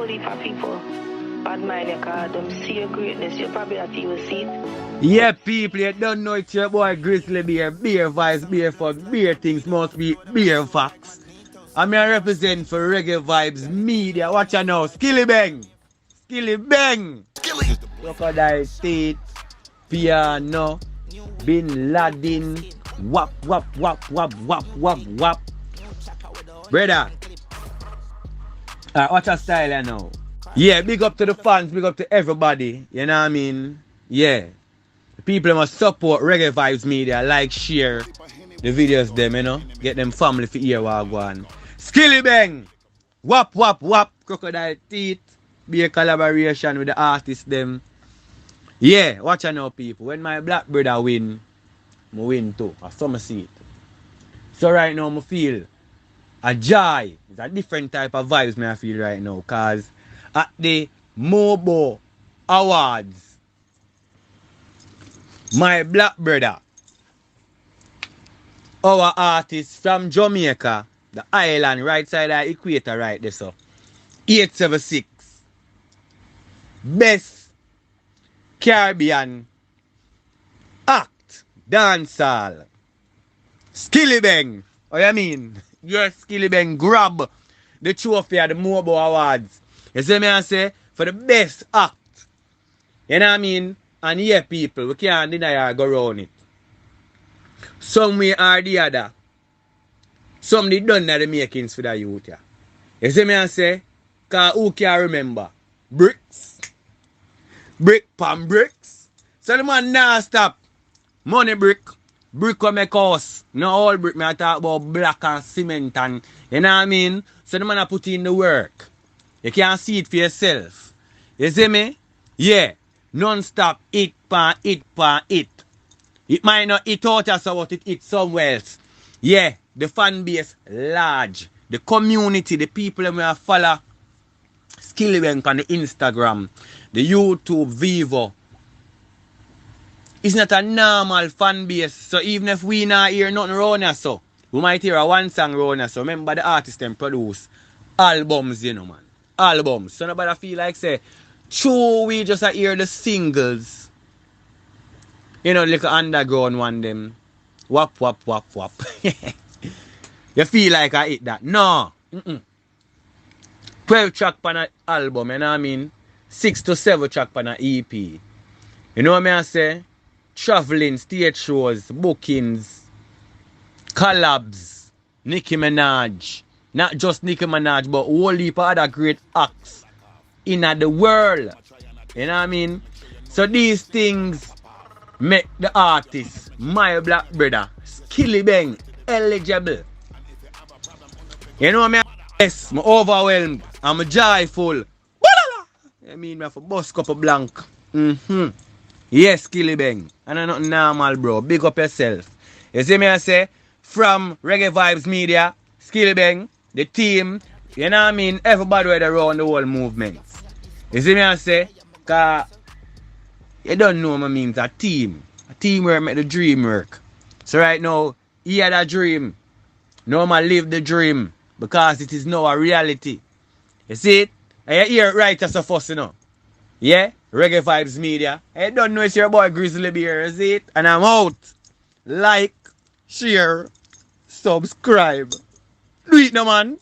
whole heap of people admire you because them see your greatness. You probably not even see it. Yeah, people, you don't know it's your boy Gryzzly beer vibes, beer fun, beer things must be beer facts. I'm here represent for Reggae Vibes Media. Watch out now, Skillibeng! Skillibeng! Crocodile Teeth, Piano, Bin Laden, Whap Whap Whap Whap Whap Whap Whap. Brother, watch your style now. Yeah, big up to the fans, big up to everybody. You know what I mean? Yeah. People must support Reggae Vibes Media, like, share the videos them, you know. Get them family for hear what go on. Skillibeng! Whap Whap Whap, Crocodile Teeth. Be a collaboration with the artists them. Yeah, watch out now people. When my black brother win, I win too. I saw see it. So right now I feel a joy. It's a different type of vibes I feel right now. Cause at the Mobo Awards, my black brother, our artist from Jamaica, the island right side of the equator right there, so 876, best Caribbean act, dancehall, Skillibeng. What you mean? Your Skillibeng grab the trophy at the Mobo Awards. You see me I say? For the best act. You know what I mean? And yeah, people, we can't deny or go around it. Some way or the other, somebody done the makings for the youth. Yeah. You see me I say? Because who can remember? Bricks. Brick pan bricks. So the man now stop. Money brick. Brick will make house. Not all brick. I talk about black and cement and you know what I mean? So the man put in the work. You can't see it for yourself. You see me? Yeah. Non-stop it pan it pan it. It might not eat out as what it eats somewhere else. Yeah. The fan base large. The community, the people that we follow Skillibeng on the Instagram, the YouTube, Vivo. It's not a normal fan base. So even if we not hear nothing around us, so we might hear a one song around us. So remember the artists them produce albums, you know, man. Albums. So nobody feel like say, true, we just hear the singles. You know, like underground one them. Whap whap whap whap. You feel like I hit that? No. 12 track on an album, you know what I mean? 6 to 7 track on an EP. You know what I say? Traveling, stage shows, bookings, collabs, Nicki Minaj. Not just Nicki Minaj, but a whole heap of other great acts in the world. You know what I mean? So these things make the artist, my black brother, Skillibeng, eligible. You know what I mean? Yes, I'm overwhelmed. I'm joyful. I mean, I have a bus cup of blank. Yes, Skillibeng. And I'm not normal, bro. Big up yourself. You see me I say? From Reggae Vibes Media, Skillibeng, the team, you know what I mean? Everybody around the whole movement. You see me I say? Because you don't know what I mean. It's a team. A team where I make the dream work. So right now, he had a dream. Now I live the dream. Because it is now a reality. You see it? And you hear it right as a fuss, you know. Yeah? Reggae Vibes Media. I don't know it's your boy Gryzzly here, you see it? And I'm out. Like, share, subscribe. Do it now, man.